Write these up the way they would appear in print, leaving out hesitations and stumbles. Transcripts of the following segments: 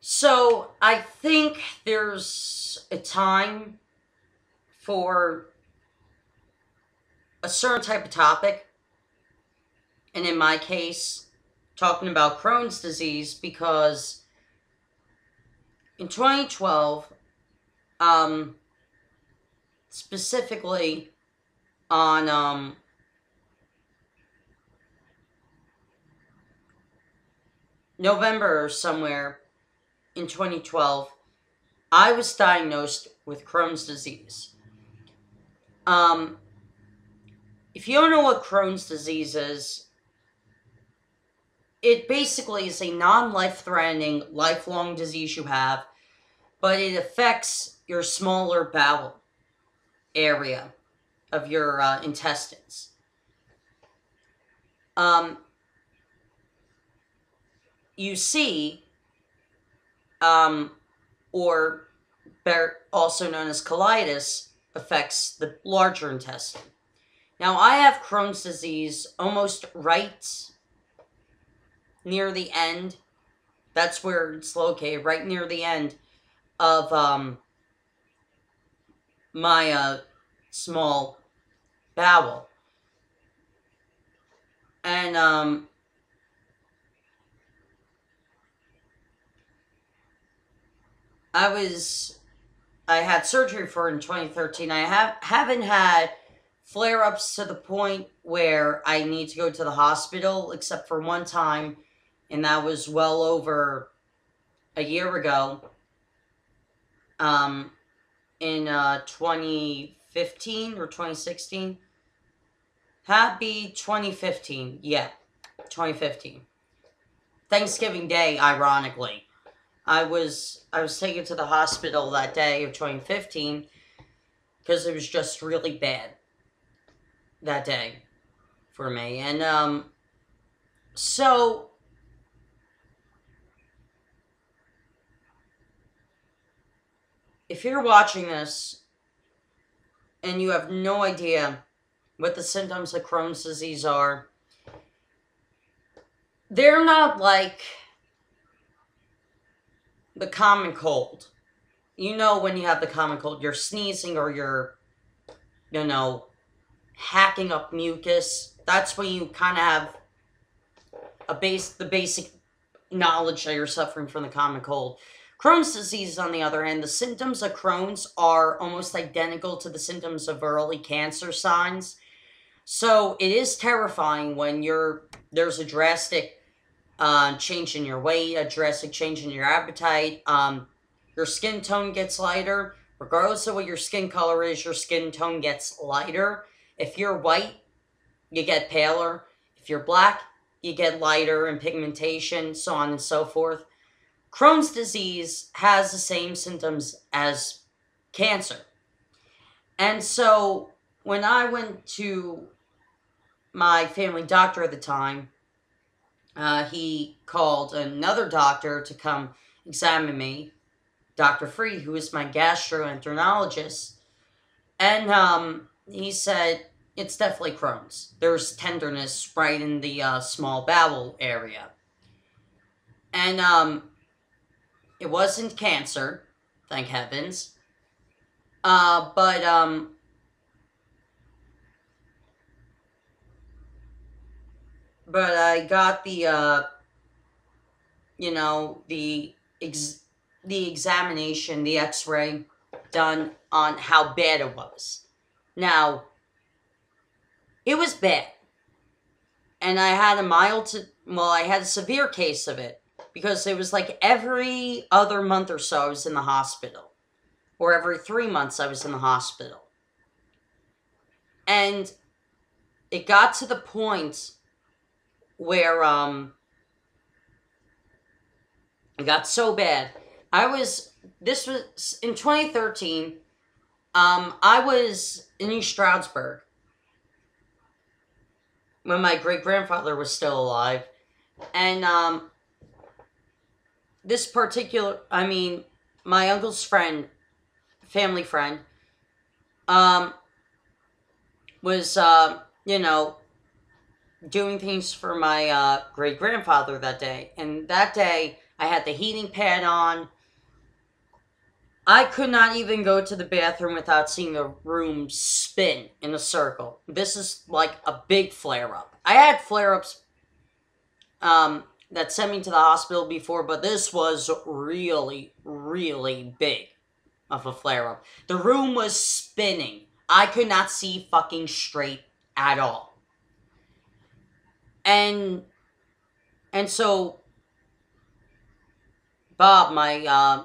So I think there's a time for a certain type of topic, and in my case, talking about Crohn's disease because in 2012, um, specifically on November or somewhere in 2012, I was diagnosed with Crohn's disease. Um, if you don't know what Crohn's disease is, it basically is a non-life-threatening, lifelong disease you have, but it affects your smaller bowel area of your intestines. Um, you see, or also known as colitis, affects the larger intestine. Now, I have Crohn's disease almost right near the end. That's where it's located, right near the end of my small bowel. And I had surgery for it in 2013. I haven't had flare-ups to the point where I need to go to the hospital, except for one time, and that was well over a year ago, in 2015 or 2016. Happy 2015, yeah, 2015. Thanksgiving Day, ironically. I was taken to the hospital that day of 2015 because it was just really bad that day for me. And so if you're watching this and you have no idea what the symptoms of Crohn's disease are, they're not like the common cold. You know, when you have the common cold, you're sneezing or you're, hacking up mucus. That's when you kind of have the basic knowledge that you're suffering from the common cold. Crohn's disease, on the other hand, the symptoms of Crohn's are almost identical to the symptoms of early cancer signs. So it is terrifying when there's a drastic change in your weight, a drastic change in your appetite. Your skin tone gets lighter. Regardless of what your skin color is, your skin tone gets lighter. If you're white, you get paler. If you're black, you get lighter in pigmentation, so on and so forth. Crohn's disease has the same symptoms as cancer. And so when I went to my family doctor at the time, he called another doctor to come examine me, Dr. Freed, who is my gastroenterologist, and he said, it's definitely Crohn's. There's tenderness right in the small bowel area. And it wasn't cancer, thank heavens, but I got the the examination, the x-ray done on how bad it was. Now, it was bad. And I had I had a severe case of it. Because it was like every other month or so I was in the hospital. Or every 3 months I was in the hospital. And it got to the point where it got so bad. This was in 2013. I was in East Stroudsburg when my great-grandfather was still alive. And my uncle's friend, family friend, was, doing things for my great-grandfather that day. And that day, I had the heating pad on. I could not even go to the bathroom without seeing the room spin in a circle. This is like a big flare up. I had flare ups that sent me to the hospital before, but this was really, really big of a flare up. The room was spinning. I could not see fucking straight at all. And so Bob, my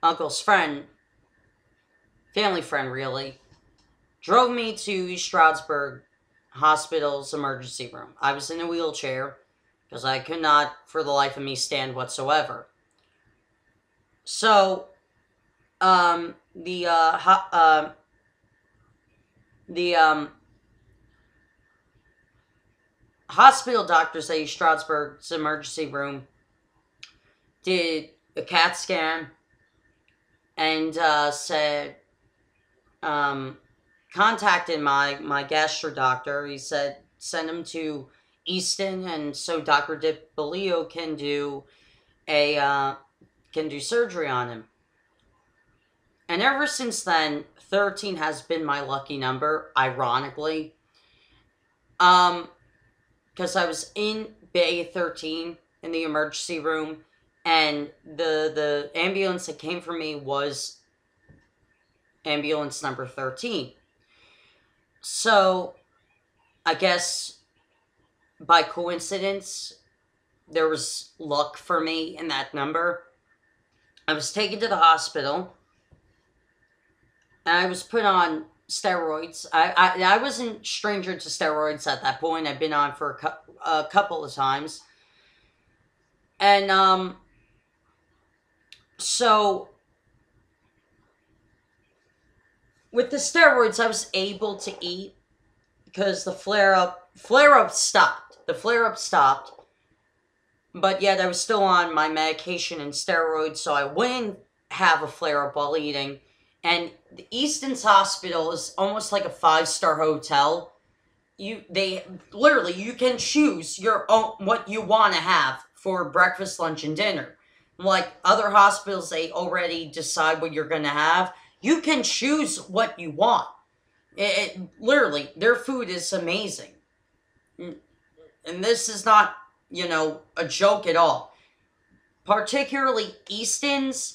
uncle's friend, family friend really, drove me to East Stroudsburg Hospital's emergency room. I was in a wheelchair because I could not, for the life of me, stand whatsoever. So, the hospital doctors at East Stroudsburg's emergency room did a CAT scan and said, contacted my gastro doctor. He said, send him to Easton, and so Dr. DiPolio can do surgery on him. And ever since then, 13 has been my lucky number, ironically. Because I was in Bay 13 in the emergency room, and the ambulance that came for me was ambulance number 13. So, I guess by coincidence, there was luck for me in that number. I was taken to the hospital, and I was put on steroids. I wasn't stranger to steroids at that point. I've been on for a couple of times. And, so, with the steroids, I was able to eat because the flare-up stopped. The flare-up stopped. But yet I was still on my medication and steroids, so I wouldn't have a flare-up while eating. And the Easton's Hospital is almost like a 5-star hotel. You can choose your own, what you want to have for breakfast, lunch, and dinner. Like other hospitals, they already decide what you're going to have. You can choose what you want. Literally, their food is amazing. And this is not, a joke at all. Particularly Easton's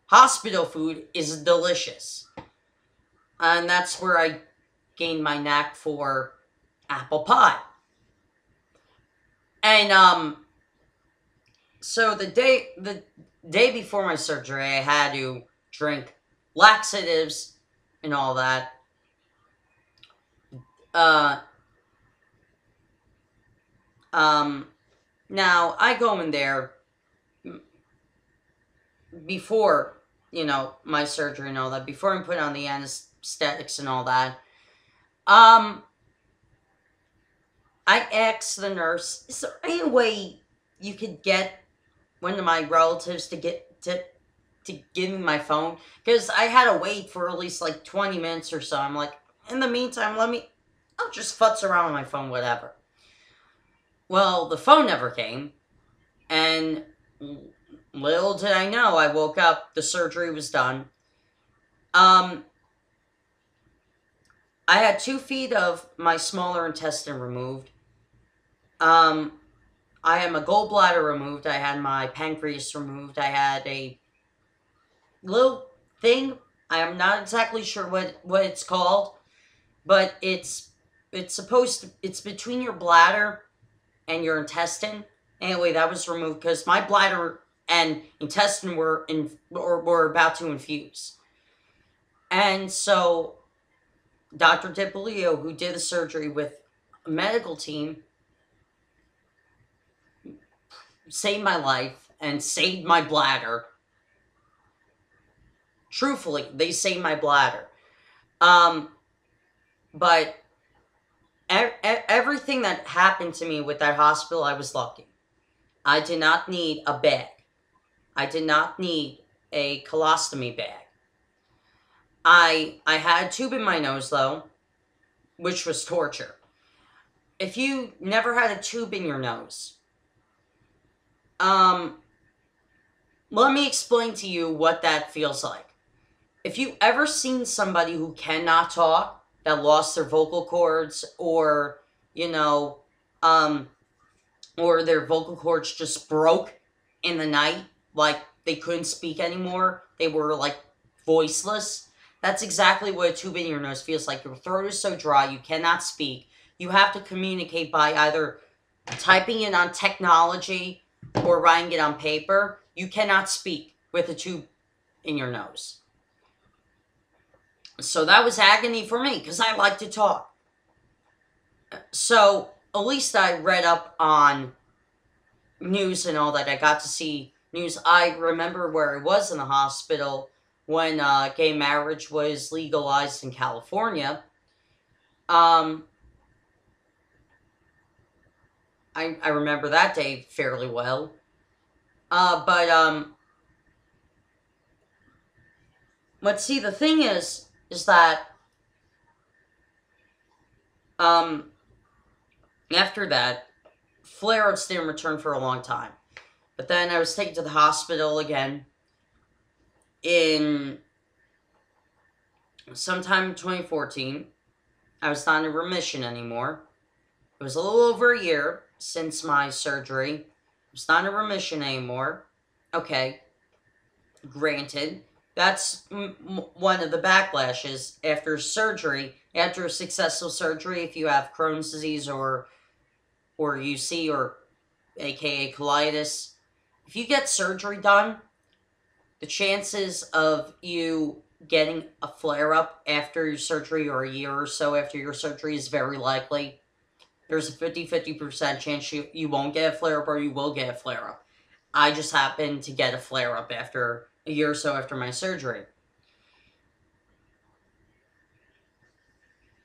hospital food is delicious. And that's where I gained my knack for apple pie. And, so the day before my surgery, I had to drink laxatives and all that. Now, I go in there before, my surgery and all that, before I'm put on the anesthetics and all that. I asked the nurse, is there any way you could get one of my relatives to give me my phone? Because I had to wait for at least like 20 minutes or so. I'm like, in the meantime, I'll just futz around on my phone, whatever. Well, the phone never came, and little did I know, I woke up, the surgery was done. I had 2 feet of my smaller intestine removed. I had my gallbladder removed, I had my pancreas removed, I had a little thing, I am not exactly sure what it's called, but it's between your bladder and your intestine. Anyway, that was removed because my bladder and intestine were about to infuse. And so Dr. DiPolio, who did the surgery with a medical team, saved my life and saved my bladder. Truthfully, they saved my bladder. But everything that happened to me with that hospital, I was lucky. I did not need a bag. I did not need a colostomy bag. I had a tube in my nose, though, which was torture. If you never had a tube in your nose, let me explain to you what that feels like. If you ever seen somebody who cannot talk, that lost their vocal cords, or, you know, um, or their vocal cords just broke in the night, like they couldn't speak anymore, they were like voiceless. That's exactly what a tube in your nose feels like. Your throat is so dry, you cannot speak. You have to communicate by either typing it on technology or writing it on paper. You cannot speak with a tube in your nose. So that was agony for me because I like to talk. So at least I read up on news and all that. I got to see news. I remember where I was in the hospital when gay marriage was legalized in California. I remember that day fairly well. But see, the thing is that after that, flare-ups didn't return for a long time. But then I was taken to the hospital again in sometime in 2014. I was not in remission anymore. It was a little over a year since my surgery. I was not in remission anymore. Okay, granted, that's one of the backlashes after surgery. After a successful surgery, if you have Crohn's disease or UC or aka colitis, if you get surgery done, the chances of you getting a flare-up after your surgery or a year or so after your surgery is very likely. There's a 50% chance you won't get a flare-up or you will get a flare-up. I just happened to get a flare-up after a year or so after my surgery.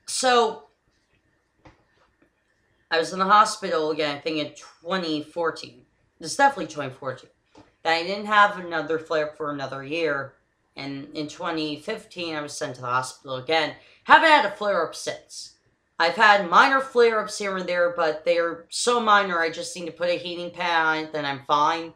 So, I was in the hospital again, I think in 2014. It's definitely 2014. That I didn't have another flare-up for another year. And in 2015, I was sent to the hospital again. Haven't had a flare-up since. I've had minor flare-ups here and there, but they're so minor I just need to put a heating pad on it, then I'm fine.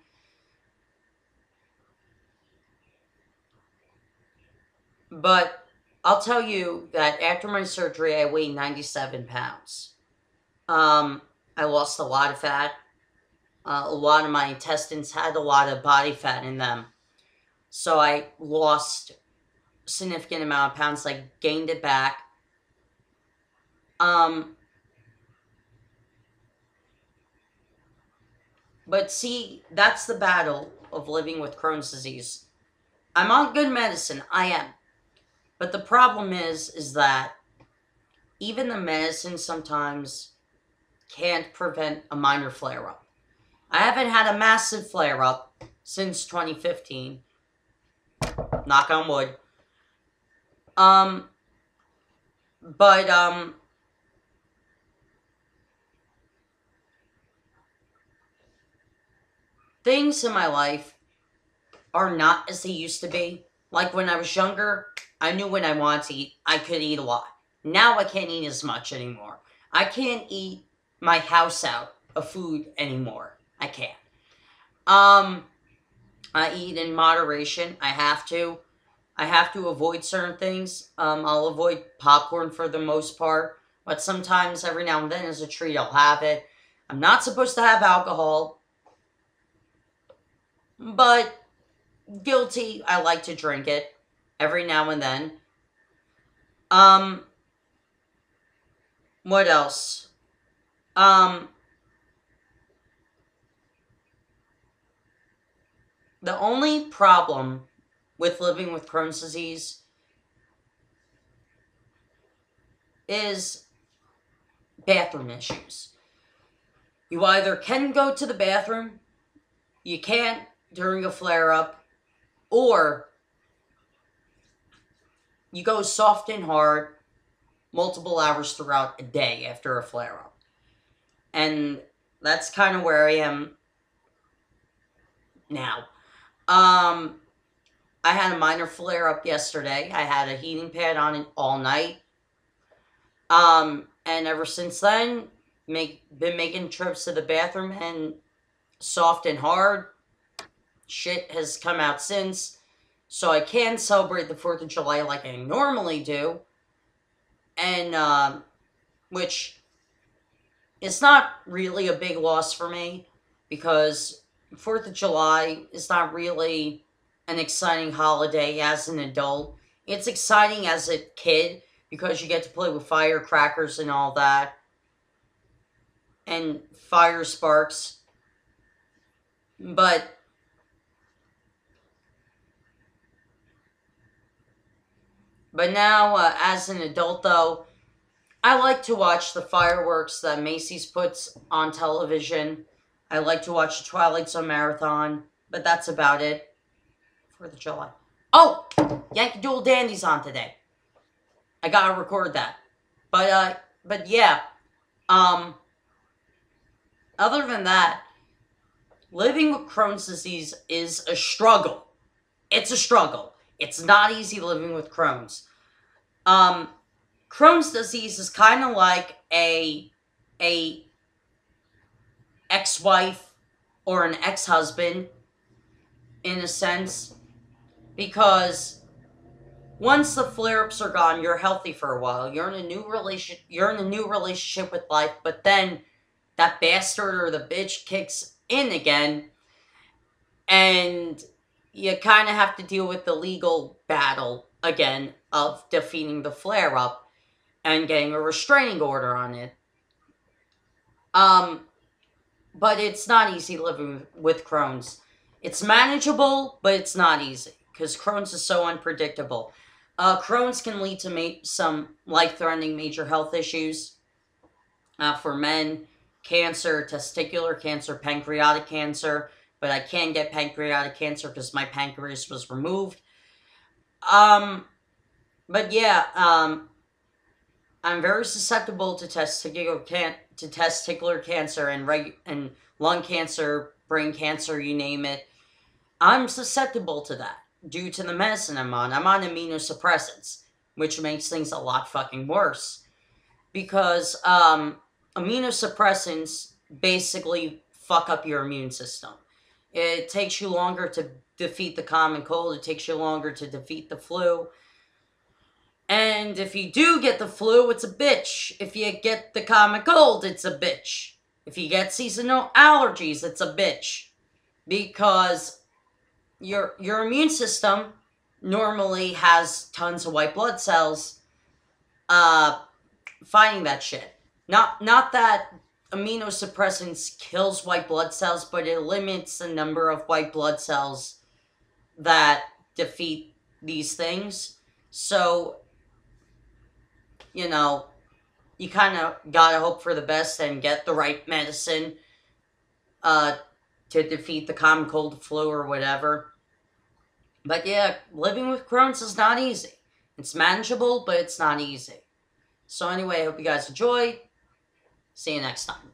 But I'll tell you that after my surgery, I weighed 97 pounds. I lost a lot of fat. A lot of my intestines had a lot of body fat in them. So I lost a significant amount of pounds. I gained it back. But see, that's the battle of living with Crohn's disease. I'm on good medicine. I am. But the problem is that even the medicine sometimes can't prevent a minor flare-up. I haven't had a massive flare-up since 2015. Knock on wood. Things in my life are not as they used to be. Like when I was younger, I knew when I wanted to eat, I could eat a lot. Now I can't eat as much anymore. I can't eat my house out of food anymore. I can't. I eat in moderation. I have to. I have to avoid certain things. I'll avoid popcorn for the most part. But sometimes, every now and then, as a treat, I'll have it. I'm not supposed to have alcohol. But guilty, I like to drink it every now and then. What else? The only problem with living with Crohn's disease is bathroom issues. You either can go to the bathroom, you can't during a flare-up, or you go soft and hard multiple hours throughout a day after a flare-up. And that's kind of where I am now. I had a minor flare-up yesterday. I had a heating pad on it all night. And ever since then, been making trips to the bathroom and soft and hard. shit has come out since, so I can celebrate the 4th of July like I normally do, and, which is not really a big loss for me, because 4th of July is not really an exciting holiday as an adult. It's exciting as a kid, because you get to play with firecrackers and all that, and fire sparks, but now, as an adult, though, I like to watch the fireworks that Macy's puts on television. I like to watch the Twilight Zone Marathon, but that's about it. 4th of July. Oh! Yankee Doodle Dandy's on today. I gotta record that. But yeah. Other than that, living with Crohn's disease is a struggle. It's a struggle. It's not easy living with Crohn's. Crohn's disease is kind of like a ex-wife or an ex-husband, in a sense, because once the flare-ups are gone, you're healthy for a while. You're in a new relationship with life, but then that bastard or the bitch kicks in again, and you kind of have to deal with the legal battle again of defeating the flare-up and getting a restraining order on it. But it's not easy living with Crohn's. It's manageable, but it's not easy, because Crohn's is so unpredictable. Crohn's can lead to some life-threatening major health issues. For men, cancer, testicular cancer, pancreatic cancer, but I can get pancreatic cancer because my pancreas was removed. But yeah, I'm very susceptible to testicular cancer and lung cancer, brain cancer, you name it. I'm susceptible to that due to the medicine I'm on. I'm on immunosuppressants, which makes things a lot fucking worse. Because immunosuppressants basically fuck up your immune system. It takes you longer to defeat the common cold. It takes you longer to defeat the flu. And if you do get the flu, it's a bitch. If you get the common cold, it's a bitch. If you get seasonal allergies, it's a bitch. Because your immune system normally has tons of white blood cells fighting that shit. Not that immunosuppressants kills white blood cells, but it limits the number of white blood cells that defeat these things. So, you know, you kind of gotta hope for the best and get the right medicine to defeat the common cold, flu, or whatever. But yeah, living with Crohn's is not easy. It's manageable, but it's not easy. So anyway, I hope you guys enjoy. See you next time.